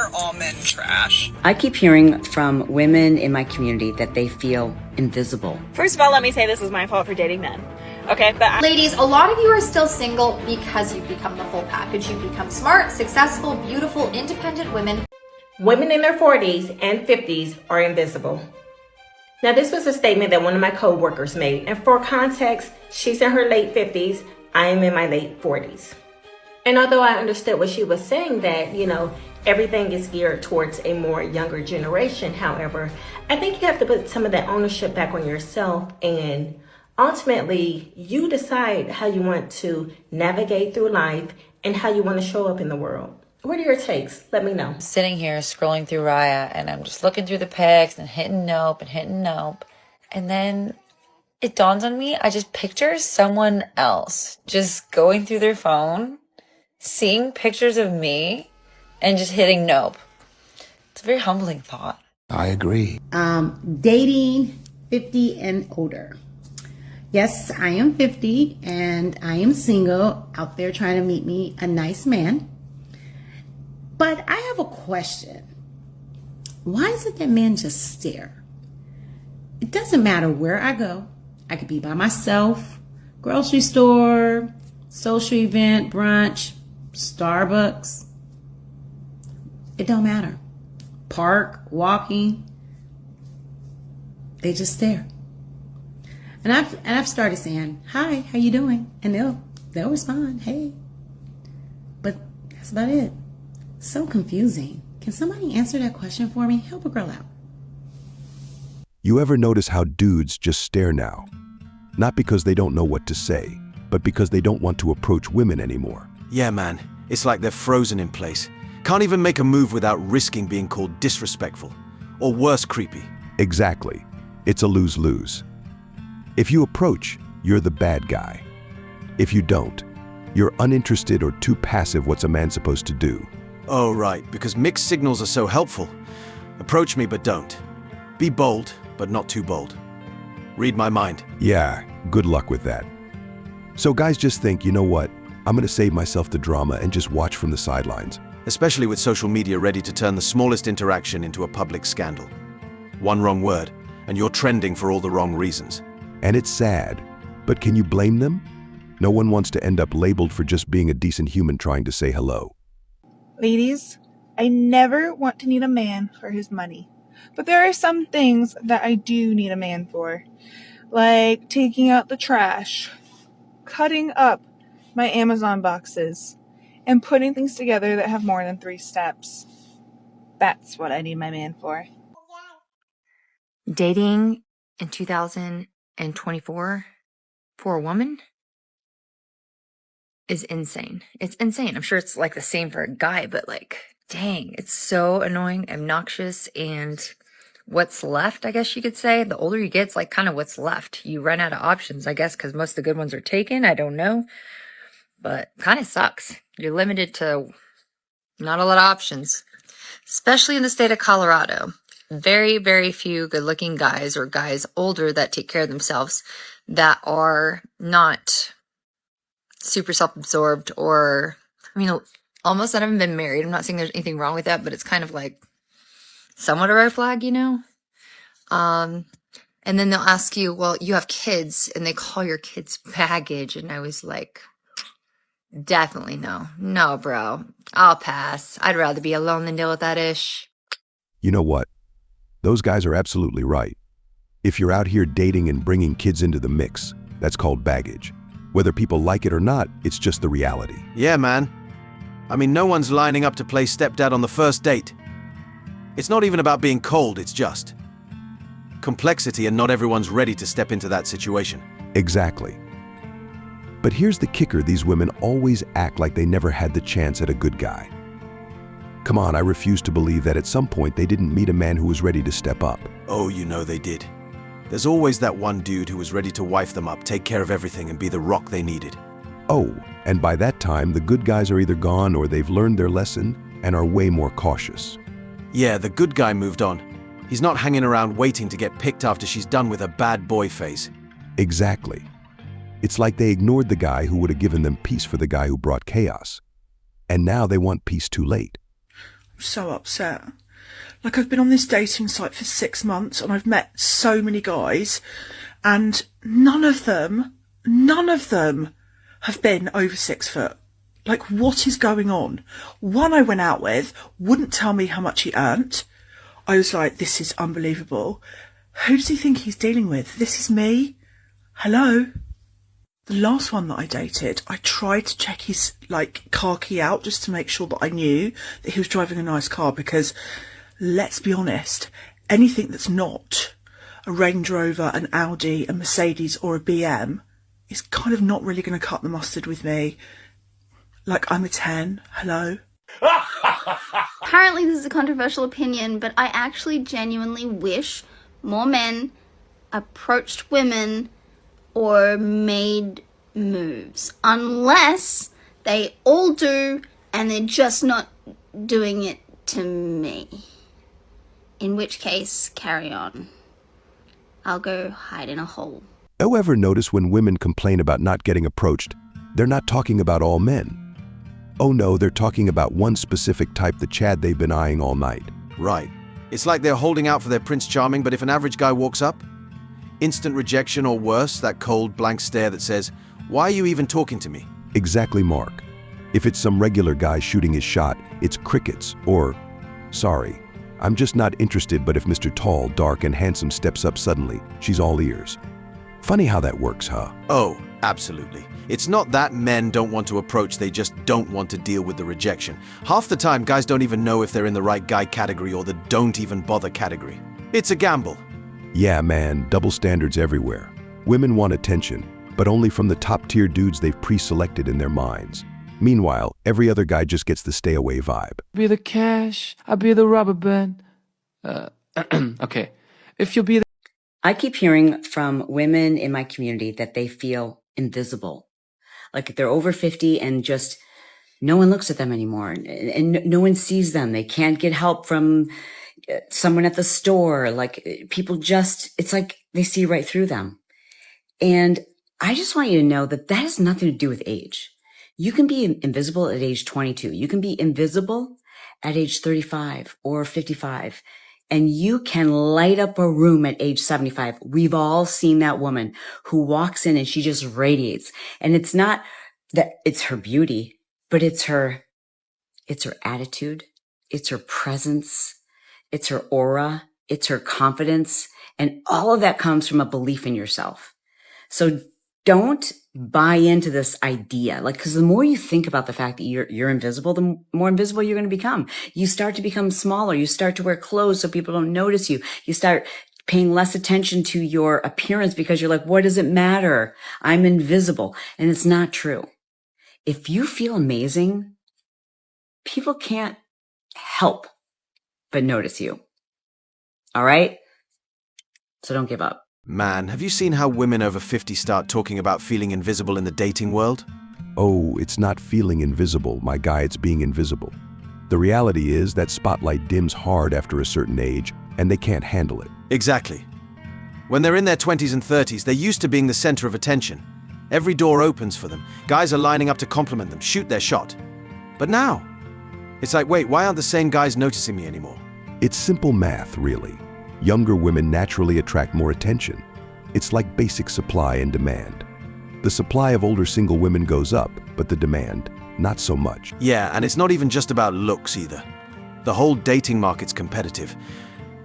are all men trash? I keep hearing from women in my community that they feel invisible. First of all, let me say this is my fault for dating men. Okay, but ladies, a lot of you are still single because you've become the full package. You've become smart, successful, beautiful, independent women. Women in their 40s and 50s are invisible. Now, this was a statement that one of my co-workers made. And for context, she's in her late 50s. I am in my late 40s. And although I understood what she was saying, that, everything is geared towards a more younger generation, however, I think you have to put some of that ownership back on yourself, and ultimately you decide how you want to navigate through life and how you want to show up in the world. What are your takes? Let me know. Sitting here scrolling through Raya, and I'm just looking through the pics and hitting nope and hitting nope. And then it dawns on me, I just picture someone else just going through their phone, seeing pictures of me, and just hitting nope. It's a very humbling thought. I agree. Dating 50 and older. Yes, I am 50 and I am single, out there trying to meet me a nice man. But I have a question. Why is it that men just stare? It doesn't matter where I go. I could be by myself, grocery store, social event, brunch, Starbucks. It don't matter. Park, walking. They just stare. And I've started saying, "Hi, how you doing?" And they'll respond, "Hey." But that's about it. So confusing. Can somebody answer that question for me? Help a girl out. You ever notice how dudes just stare now? Not because they don't know what to say, but because they don't want to approach women anymore. Yeah, man. It's like they're frozen in place. Can't even make a move without risking being called disrespectful. Or worse, creepy. Exactly. It's a lose-lose. If you approach, you're the bad guy. If you don't, you're uninterested or too passive. What's a man supposed to do? Oh, right, because mixed signals are so helpful. Approach me, but don't. Be bold, but not too bold. Read my mind. Yeah, good luck with that. So guys just think, you know what? I'm gonna save myself the drama and just watch from the sidelines. Especially with social media ready to turn the smallest interaction into a public scandal. One wrong word, and you're trending for all the wrong reasons. And it's sad, but can you blame them? No one wants to end up labeled for just being a decent human trying to say hello. Ladies, I never want to need a man for his money. But there are some things that I do need a man for. Like taking out the trash, cutting up my Amazon boxes, and putting things together that have more than 3 steps. That's what I need my man for. Dating in 2024 for a woman is insane. It's insane. I'm sure it's like the same for a guy, but dang, it's so annoying, obnoxious, and what's left, I guess you could say. The older you get, it's kind of what's left. You run out of options, I guess, because most of the good ones are taken. I don't know. But kind of sucks. You're limited to not a lot of options, especially in the state of Colorado. Very, very few good-looking guys or guys older that take care of themselves that are not super self-absorbed or, almost none of them been married. I'm not saying there's anything wrong with that, but it's kind of somewhat a red flag, And then they'll ask you, well, you have kids, and they call your kids baggage. And I was like, definitely no. No, bro. I'll pass. I'd rather be alone than deal with that ish. You know what? Those guys are absolutely right. If you're out here dating and bringing kids into the mix, that's called baggage. Whether people like it or not, it's just the reality. Yeah, man. No one's lining up to play stepdad on the first date. It's not even about being cold, it's just complexity, and not everyone's ready to step into that situation. Exactly. But here's the kicker, these women always act like they never had the chance at a good guy. Come on, I refuse to believe that at some point they didn't meet a man who was ready to step up. Oh, they did. There's always that one dude who was ready to wife them up, take care of everything, and be the rock they needed. Oh, and by that time, the good guys are either gone or they've learned their lesson and are way more cautious. Yeah, the good guy moved on. He's not hanging around waiting to get picked after she's done with her bad boy phase. Exactly. It's like they ignored the guy who would have given them peace for the guy who brought chaos. And now they want peace too late. so upset. Like, I've been on this dating site for 6 months and I've met so many guys, and none of them have been over 6 foot. Like, what is going on? One I went out with wouldn't tell me how much he earned. I was like, this is unbelievable. Who does he think he's dealing with? This is me? Hello? The last one that I dated, I tried to check his, car key out just to make sure that I knew that he was driving a nice car, because, let's be honest, anything that's not a Range Rover, an Audi, a Mercedes or a BM is kind of not really going to cut the mustard with me. Like, I'm a 10. Hello? Apparently this is a controversial opinion, but I actually genuinely wish more men approached women or made moves. Unless they all do and they're just not doing it to me. In which case, carry on. I'll go hide in a hole. Ever notice when women complain about not getting approached, they're not talking about all men? Oh no, they're talking about one specific type, the Chad they've been eyeing all night. Right. It's like they're holding out for their Prince Charming, but if an average guy walks up, instant rejection, or worse, that cold, blank stare that says, "Why are you even talking to me?" Exactly, Mark. If it's some regular guy shooting his shot, it's crickets, or, "Sorry, I'm just not interested," but if Mr. Tall, dark, and handsome steps up suddenly, she's all ears. Funny how that works, huh? Oh, absolutely. It's not that men don't want to approach, they just don't want to deal with the rejection. Half the time, guys don't even know if they're in the right guy category or the don't even bother category. It's a gamble. Yeah, man, double standards everywhere. Women want attention, but only from the top-tier dudes they've pre-selected in their minds. Meanwhile, every other guy just gets the stay-away vibe. Be the cash, I'll be the rubber band. Okay. If you'll be the... I keep hearing from women in my community that they feel invisible. Like they're over 50 and just no one looks at them anymore, and no one sees them. They can't get help from someone at the store. Like people just, it's like they see right through them. And I just want you to know that that has nothing to do with age. You can be invisible at age 22. You can be invisible at age 35 or 55. And you can light up a room at age 75. We've all seen that woman who walks in and she just radiates. And it's not that it's her beauty, but it's her attitude. It's her presence. It's her aura. It's her confidence. And all of that comes from a belief in yourself. So don't buy into this idea. Cause the more you think about the fact that you're invisible, the more invisible you're going to become. You start to become smaller. You start to wear clothes so people don't notice you. You start paying less attention to your appearance because you're like, what does it matter? I'm invisible. And it's not true. If you feel amazing, people can't help but notice you. All right? So don't give up. Man, have you seen how women over 50 start talking about feeling invisible in the dating world? Oh, it's not feeling invisible, my guy, it's being invisible. The reality is that spotlight dims hard after a certain age, and they can't handle it. Exactly. When they're in their 20s and 30s, they're used to being the center of attention. Every door opens for them. Guys are lining up to compliment them, shoot their shot. But now, it's like, wait, why aren't the same guys noticing me anymore? It's simple math, really. Younger women naturally attract more attention. It's like basic supply and demand. The supply of older single women goes up, but the demand, not so much. Yeah, and it's not even just about looks either. The whole dating market's competitive.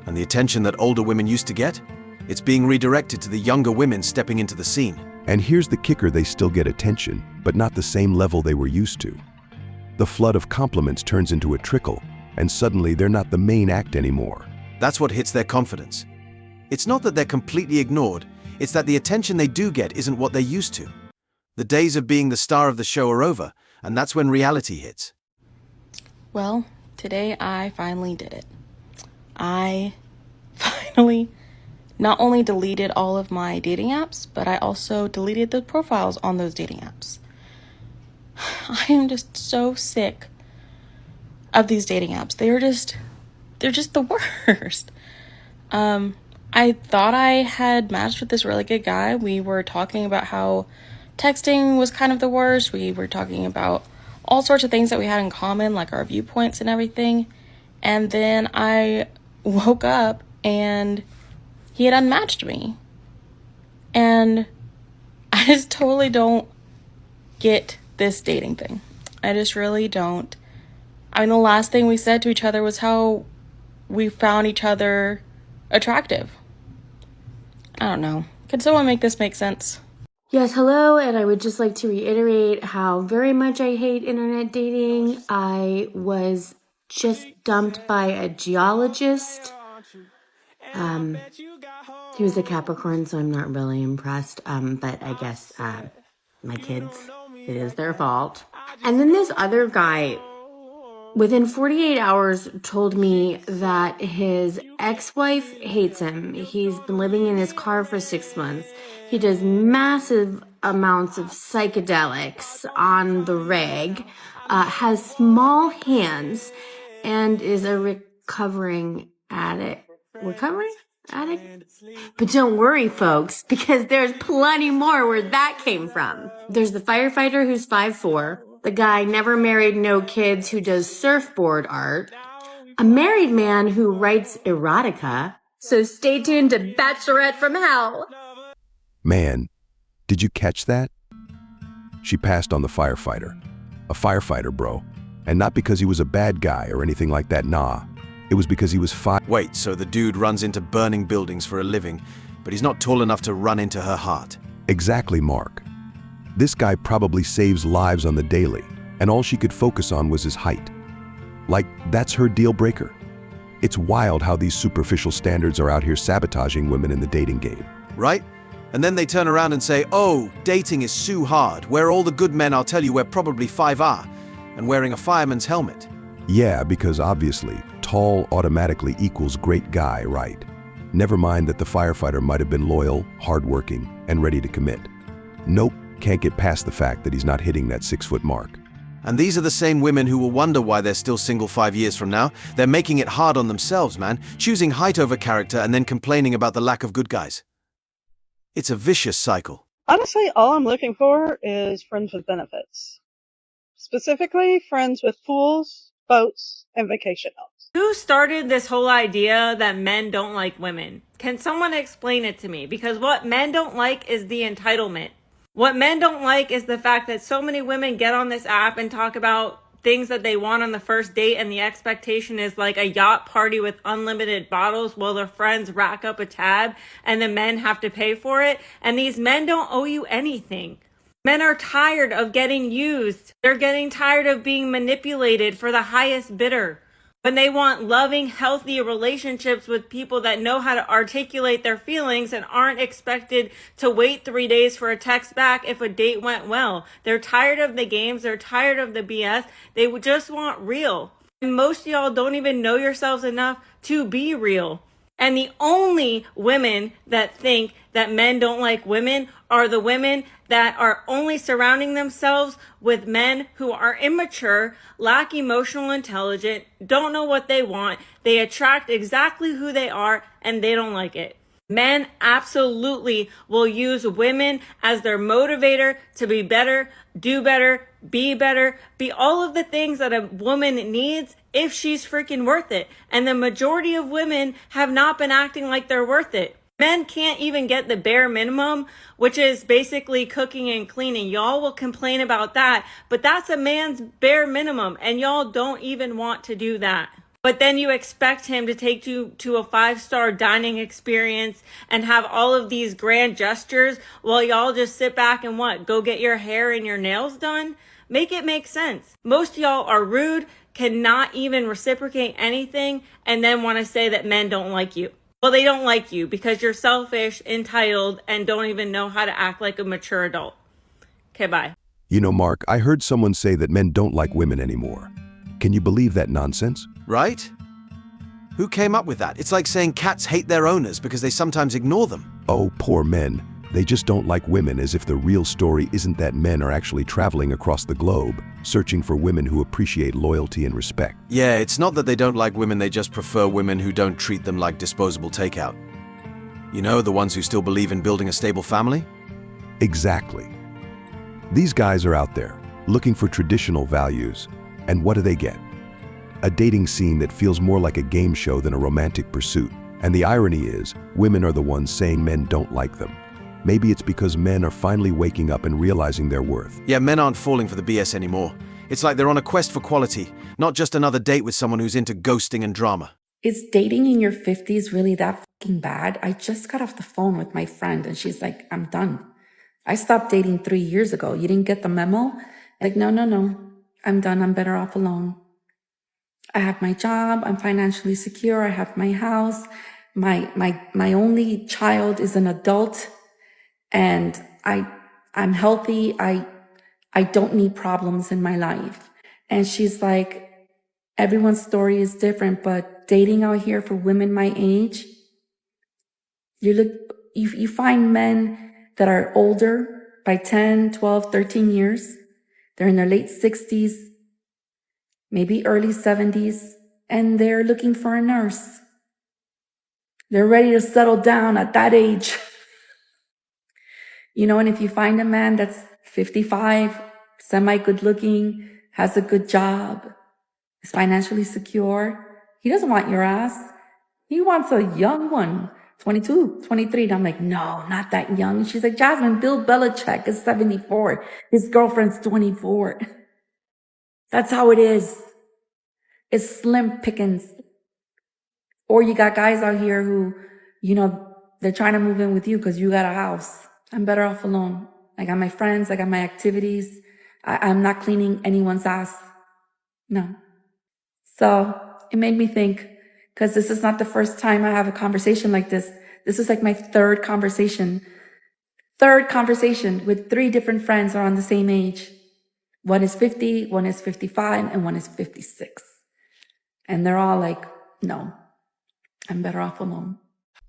And the attention that older women used to get, it's being redirected to the younger women stepping into the scene. And here's the kicker, they still get attention, but not the same level they were used to. The flood of compliments turns into a trickle, and suddenly they're not the main act anymore. That's what hits their confidence. It's not that they're completely ignored, it's that the attention they do get isn't what they're used to. The days of being the star of the show are over, and that's when reality hits. Well, today I finally did it. I finally not only deleted all of my dating apps, but I also deleted the profiles on those dating apps. I am just so sick of these dating apps. They're just the worst. I thought I had matched with this really good guy. We were talking about how texting was kind of the worst. We were talking about all sorts of things that we had in common, like our viewpoints and everything. And then I woke up and he had unmatched me. And I just totally don't get this dating thing. I just really don't. I mean, the last thing we said to each other was how we found each other attractive. I don't know. Could someone make this make sense? Yes, hello, and I would just like to reiterate how very much I hate internet dating. I was just dumped by a geologist. He was a Capricorn, so I'm not really impressed. But I guess my kids, it is their fault. And then this other guy, within 48 hours, told me that his ex-wife hates him. He's been living in his car for 6 months. He does massive amounts of psychedelics on the reg, has small hands, and is a recovering addict. Recovering addict? But don't worry, folks, because there's plenty more where that came from. There's the firefighter who's 5'4", the guy never married, no kids who does surfboard art, a married man who writes erotica. So stay tuned to Bachelorette from Hell. Man, did you catch that? She passed on the firefighter. A firefighter, bro. And not because he was a bad guy or anything like that, nah. It was because he was Wait, so the dude runs into burning buildings for a living, but he's not tall enough to run into her heart. Exactly, Mark. This guy probably saves lives on the daily, and all she could focus on was his height. Like, that's her deal breaker. It's wild how these superficial standards are out here sabotaging women in the dating game. Right? And then they turn around and say, oh, dating is so hard, where all the good men I'll tell you we're probably 5', and wearing a fireman's helmet. Yeah, because obviously, tall automatically equals great guy, right? Never mind that the firefighter might have been loyal, hardworking, and ready to commit. Nope, can't get past the fact that he's not hitting that 6-foot mark. And these are the same women who will wonder why they're still single 5 years from now. They're making it hard on themselves, man, choosing height over character and then complaining about the lack of good guys. It's a vicious cycle. Honestly, all I'm looking for is friends with benefits. Specifically, friends with pools, boats, and vacation homes. Who started this whole idea that men don't like women? Can someone explain it to me? Because what men don't like is the entitlement. What men don't like is the fact that so many women get on this app and talk about things that they want on the first date, and the expectation is like a yacht party with unlimited bottles while their friends rack up a tab and the men have to pay for it. And these men don't owe you anything. Men are tired of getting used. They're getting tired of being manipulated for the highest bidder. When they want loving, healthy relationships with people that know how to articulate their feelings and aren't expected to wait 3 days for a text back if a date went well. They're tired of the games. They're tired of the BS. They just want real. And most of y'all don't even know yourselves enough to be real. And the only women that think that men don't like women are the women that are only surrounding themselves with men who are immature, lack emotional intelligence, don't know what they want. They attract exactly who they are and they don't like it. Men absolutely will use women as their motivator to be better, do better, be all of the things that a woman needs if she's freaking worth it. And the majority of women have not been acting like they're worth it. Men can't even get the bare minimum, which is basically cooking and cleaning. Y'all will complain about that, but that's a man's bare minimum, and y'all don't even want to do that. But then you expect him to take you to a 5-star dining experience and have all of these grand gestures while y'all just sit back and what? Go get your hair and your nails done? Make it make sense. Most of y'all are rude, cannot even reciprocate anything, and then want to say that men don't like you. Well, they don't like you because you're selfish, entitled, and don't even know how to act like a mature adult. Okay, bye. You know, Mark, I heard someone say that men don't like women anymore. Can you believe that nonsense? Right? Who came up with that? It's like saying cats hate their owners because they sometimes ignore them. Oh, poor men. They just don't like women, as if the real story isn't that men are actually traveling across the globe, searching for women who appreciate loyalty and respect. Yeah, it's not that they don't like women, they just prefer women who don't treat them like disposable takeout. You know, the ones who still believe in building a stable family? Exactly. These guys are out there, looking for traditional values. And what do they get? A dating scene that feels more like a game show than a romantic pursuit. And the irony is, women are the ones saying men don't like them. Maybe it's because men are finally waking up and realizing their worth. Yeah, men aren't falling for the BS anymore. It's like they're on a quest for quality, not just another date with someone who's into ghosting and drama. Is dating in your 50s really that fucking bad? I just got off the phone with my friend and she's like, I'm done. I stopped dating 3 years ago. You didn't get the memo? Like, no. I'm done. I'm better off alone. I have my job. I'm financially secure. I have my house. My only child is an adult and I'm healthy. I don't need problems in my life. And she's like, everyone's story is different, but dating out here for women my age, you find men that are older by 10, 12, 13 years. They're in their late 60s, maybe early 70s, and they're looking for a nurse. They're ready to settle down at that age. And if you find a man that's 55, semi-good looking, has a good job, is financially secure, he doesn't want your ass. He wants a young one, 22, 23. And I'm like, no, not that young. She's like, Jasmine, Bill Belichick is 74. His girlfriend's 24. That's how it is. It's slim pickings. Or you got guys out here who, they're trying to move in with you because you got a house. I'm better off alone. I got my friends. I got my activities. I'm not cleaning anyone's ass. No. So it made me think, because this is not the first time I have a conversation like this. This is like my third conversation with 3 different friends who are on the same age. One is 50, one is 55, and one is 56. And they're all like, no, I'm better off alone.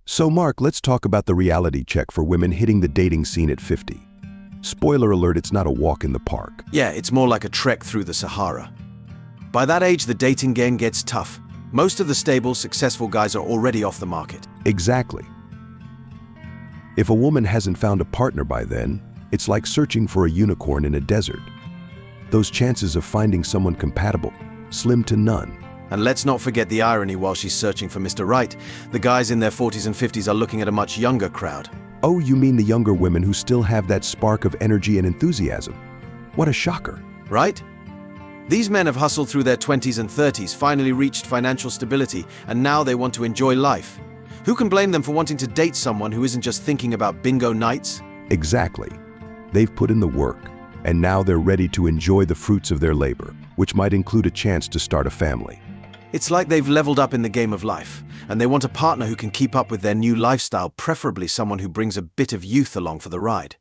So Mark, let's talk about the reality check for women hitting the dating scene at 50. Spoiler alert, it's not a walk in the park. Yeah, it's more like a trek through the Sahara. By that age, the dating game gets tough. Most of the stable, successful guys are already off the market. Exactly. If a woman hasn't found a partner by then, it's like searching for a unicorn in a desert. Those chances of finding someone compatible, slim to none. And let's not forget the irony while she's searching for Mr. Right. The guys in their 40s and 50s are looking at a much younger crowd. Oh, you mean the younger women who still have that spark of energy and enthusiasm? What a shocker. Right? These men have hustled through their 20s and 30s, finally reached financial stability, and now they want to enjoy life. Who can blame them for wanting to date someone who isn't just thinking about bingo nights? Exactly. They've put in the work, and now they're ready to enjoy the fruits of their labor, which might include a chance to start a family. It's like they've leveled up in the game of life, and they want a partner who can keep up with their new lifestyle, preferably someone who brings a bit of youth along for the ride.